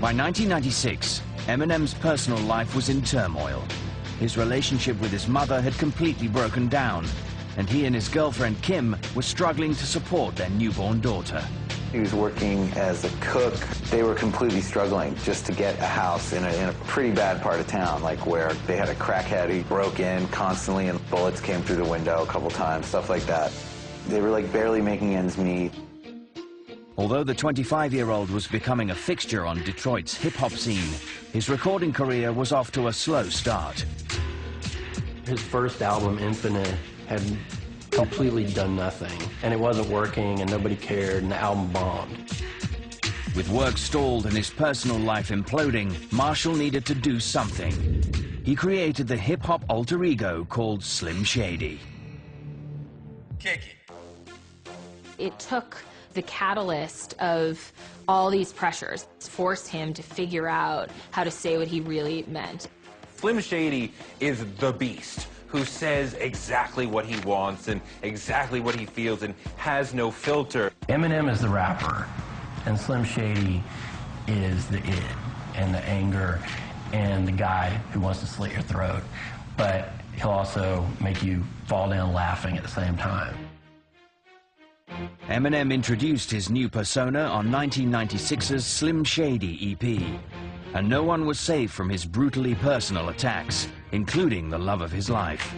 By 1996, Eminem's personal life was in turmoil. His relationship with his mother had completely broken down, and he and his girlfriend Kim were struggling to support their newborn daughter. He was working as a cook. They were completely struggling just to get a house in a pretty bad part of town, like where they had a crackhead who broke in constantly and bullets came through the window a couple times, stuff like that. They were like barely making ends meet. Although the 25-year-old was becoming a fixture on Detroit's hip-hop scene, his recording career was off to a slow start. His first album, Infinite, had completely done nothing, and it wasn't working, and nobody cared, and the album bombed. With work stalled and his personal life imploding, Marshall needed to do something. He created the hip-hop alter ego called Slim Shady. Kick it. It took the catalyst of all these pressures to force him to figure out how to say what he really meant. Slim Shady is the beast who says exactly what he wants and exactly what he feels and has no filter. Eminem is the rapper, and Slim Shady is the id and the anger and the guy who wants to slit your throat, but he'll also make you fall down laughing at the same time. Eminem introduced his new persona on 1996's Slim Shady EP, and no one was safe from his brutally personal attacks, including the love of his life.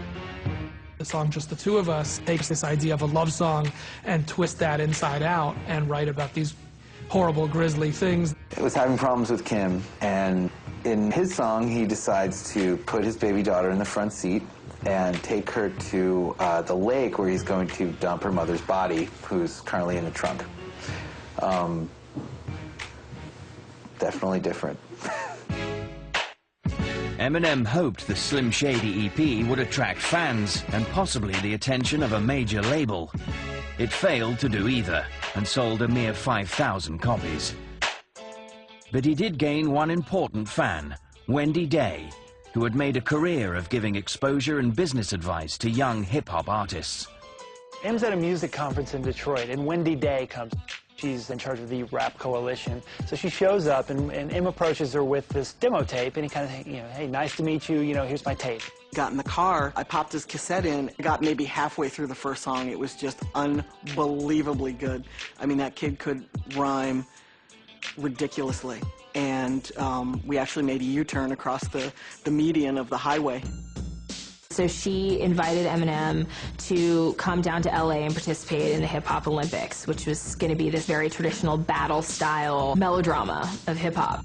The song Just the Two of Us takes this idea of a love song and twist that inside out and write about these horrible, grisly things. He was having problems with Kim, and in his song, he decides to put his baby daughter in the front seat and take her to the lake where he's going to dump her mother's body, who's currently in the trunk. Definitely different. Eminem hoped the Slim Shady EP would attract fans and possibly the attention of a major label. It failed to do either and sold a mere 5,000 copies. But he did gain one important fan, Wendy Day, who had made a career of giving exposure and business advice to young hip-hop artists. Em's at a music conference in Detroit, and Wendy Day comes. She's in charge of the Rap Coalition. So she shows up, and Em approaches her with this demo tape, and he kind of, hey, nice to meet you, here's my tape. Got in the car, I popped his cassette in, got maybe halfway through the first song. It was just unbelievably good. I mean, that kid could rhyme ridiculously. And we actually made a U-turn across the median of the highway. So she invited Eminem to come down to LA and participate in the Hip Hop Olympics, which was going to be this very traditional battle-style melodrama of hip-hop.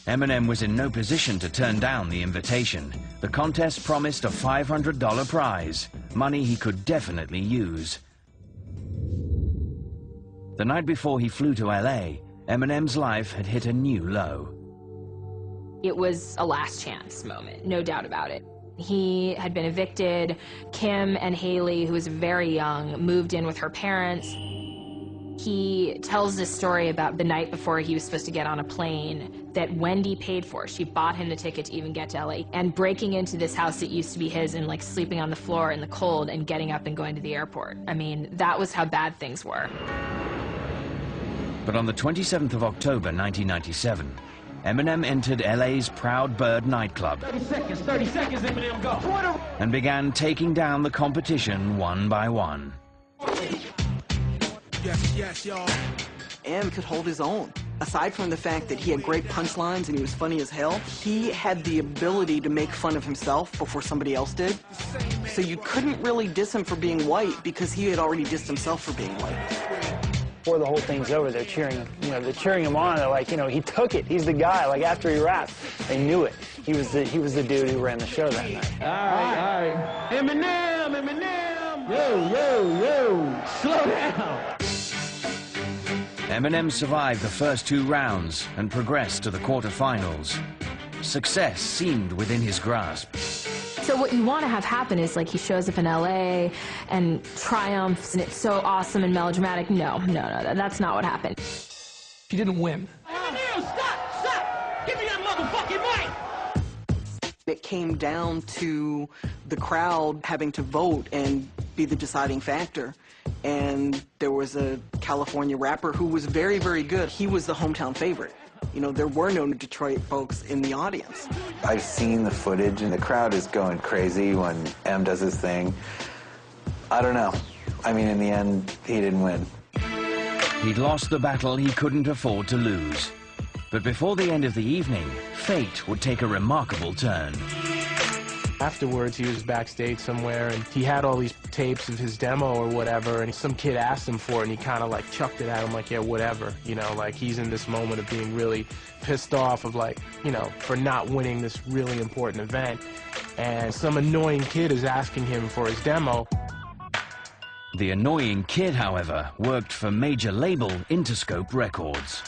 Eminem was in no position to turn down the invitation. The contest promised a $500 prize, money he could definitely use. The night before he flew to LA, Eminem's life had hit a new low. It was a last chance moment, no doubt about it. He had been evicted. Kim and Haley, who was very young, moved in with her parents. He tells this story about the night before he was supposed to get on a plane that Wendy paid for. She bought him the ticket to even get to LA, and breaking into this house that used to be his and like sleeping on the floor in the cold and getting up and going to the airport. I mean, that was how bad things were. But on the 27th of October, 1997, Eminem entered LA's Proud Bird nightclub 30 seconds, Eminem, go. And began taking down the competition one by one. Yes, y'all. Em could hold his own. Aside from the fact that he had great punchlines and he was funny as hell, he had the ability to make fun of himself before somebody else did. So you couldn't really diss him for being white because he had already dissed himself for being white. Before the whole thing's over, they're cheering, they're cheering him on. They're like, he took it. He's the guy. Like after he rapped, they knew it. He was the dude who ran the show that night. All right. Eminem. Yo. Slow down. Eminem survived the first two rounds and progressed to the quarterfinals. Success seemed within his grasp. So what you want to have happen is like he shows up in LA and triumphs and it's so awesome and melodramatic. No, that's not what happened. She didn't win. Eminem, stop! Give me that motherfucking mic! It came down to the crowd having to vote and be the deciding factor. And there was a California rapper who was very, very good. He was the hometown favorite. You know, there were no Detroit folks in the audience. I've seen the footage, and the crowd is going crazy when M does his thing. I don't know. I mean, in the end, he didn't win. He'd lost the battle he couldn't afford to lose. But before the end of the evening, fate would take a remarkable turn. Afterwards, he was backstage somewhere, and he had all these tapes of his demo or whatever, and some kid asked him for it, and he kind of like chucked it at him like, yeah, whatever, you know, like he's in this moment of being really pissed off of like, you know, for not winning this really important event, and some annoying kid is asking him for his demo. The annoying kid, however, worked for major label Interscope Records.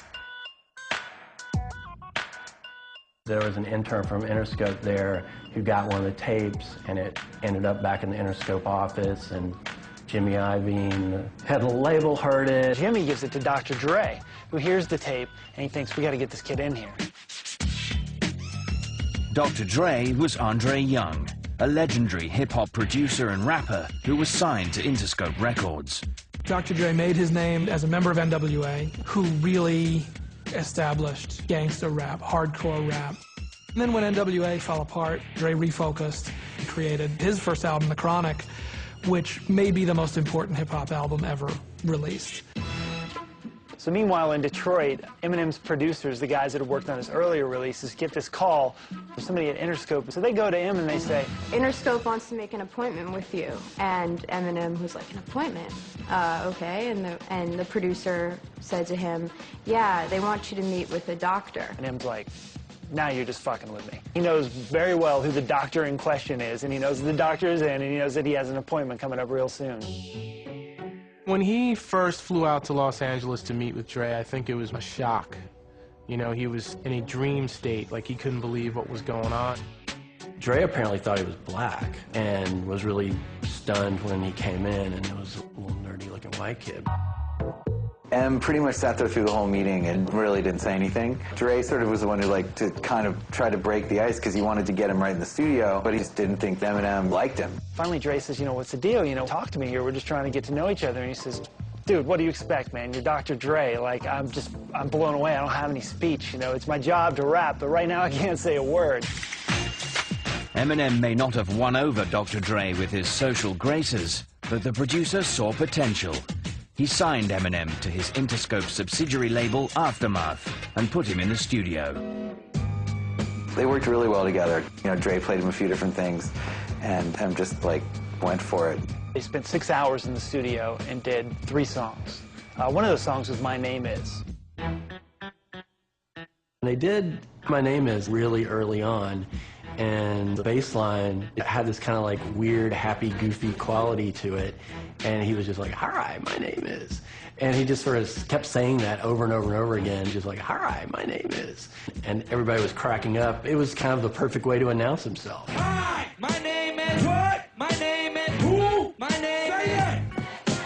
There was an intern from Interscope there who got one of the tapes, and it ended up back in the Interscope office, and Jimmy Iovine, the head of the label, heard it. Jimmy gives it to Dr. Dre, who hears the tape, and he thinks, we got to get this kid in here. Dr. Dre was Andre Young, a legendary hip-hop producer and rapper who was signed to Interscope Records. Dr. Dre made his name as a member of NWA, who really established gangster rap, hardcore rap. And then when NWA fell apart, Dre refocused and created his first album, The Chronic, which may be the most important hip-hop album ever released. So meanwhile in Detroit, Eminem's producers, the guys that had worked on his earlier releases, get this call from somebody at Interscope. So they go to him and they say, Interscope wants to make an appointment with you. And Eminem was like, an appointment? Okay. And the producer said to him, yeah, they want you to meet with a doctor. And Em's like, now you're just fucking with me. He knows very well who the doctor in question is, and he knows the doctor is in, and he knows that he has an appointment coming up real soon. When he first flew out to Los Angeles to meet with Dre, I think it was a shock. You know, he was in a dream state, like he couldn't believe what was going on. Dre apparently thought he was black and was really stunned when he came in, and it was a little nerdy-looking white kid. M pretty much sat there through the whole meeting and really didn't say anything. Dre sort of was the one who liked to kind of try to break the ice because he wanted to get him right in the studio, but he just didn't think Eminem liked him. Finally, Dre says, you know, what's the deal? You know, talk to me here. We're just trying to get to know each other. And he says, dude, what do you expect, man? You're Dr. Dre. Like, I'm blown away. I don't have any speech. You know, it's my job to rap, but right now I can't say a word. Eminem may not have won over Dr. Dre with his social graces, but the producer saw potential. He signed Eminem to his Interscope subsidiary label Aftermath and put him in the studio. They worked really well together. You know, Dre played him a few different things, and M just, like, went for it. They spent 6 hours in the studio and did 3 songs. One of those songs was My Name Is. They did My Name Is really early on, and the bass line had this kind of like weird, happy, goofy quality to it, and he was just like, all right, my name is. And he just sort of kept saying that over and over and over again, just like, all right, my name is. And everybody was cracking up. It was kind of the perfect way to announce himself. Hi, my name is what? My name is who? My name is...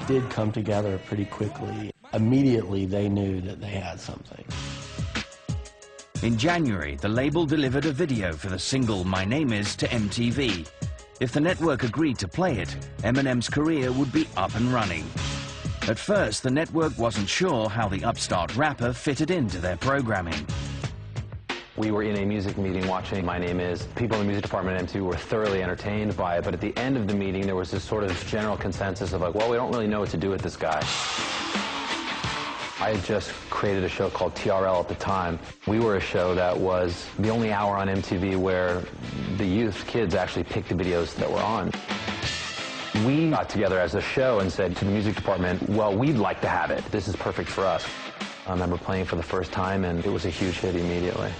It did come together pretty quickly. Immediately, they knew that they had something. In January, the label delivered a video for the single My Name Is to MTV. If the network agreed to play it, Eminem's career would be up and running. At first, the network wasn't sure how the upstart rapper fitted into their programming. We were in a music meeting watching My Name Is. People in the music department at MTV were thoroughly entertained by it, but at the end of the meeting, there was this sort of general consensus of like, well, we don't really know what to do with this guy. I had just created a show called TRL at the time. We were a show that was the only hour on MTV where the youth, kids, actually picked the videos that were on. We got together as a show and said to the music department, well, we'd like to have it. This is perfect for us. I remember playing for the first time, and it was a huge hit immediately.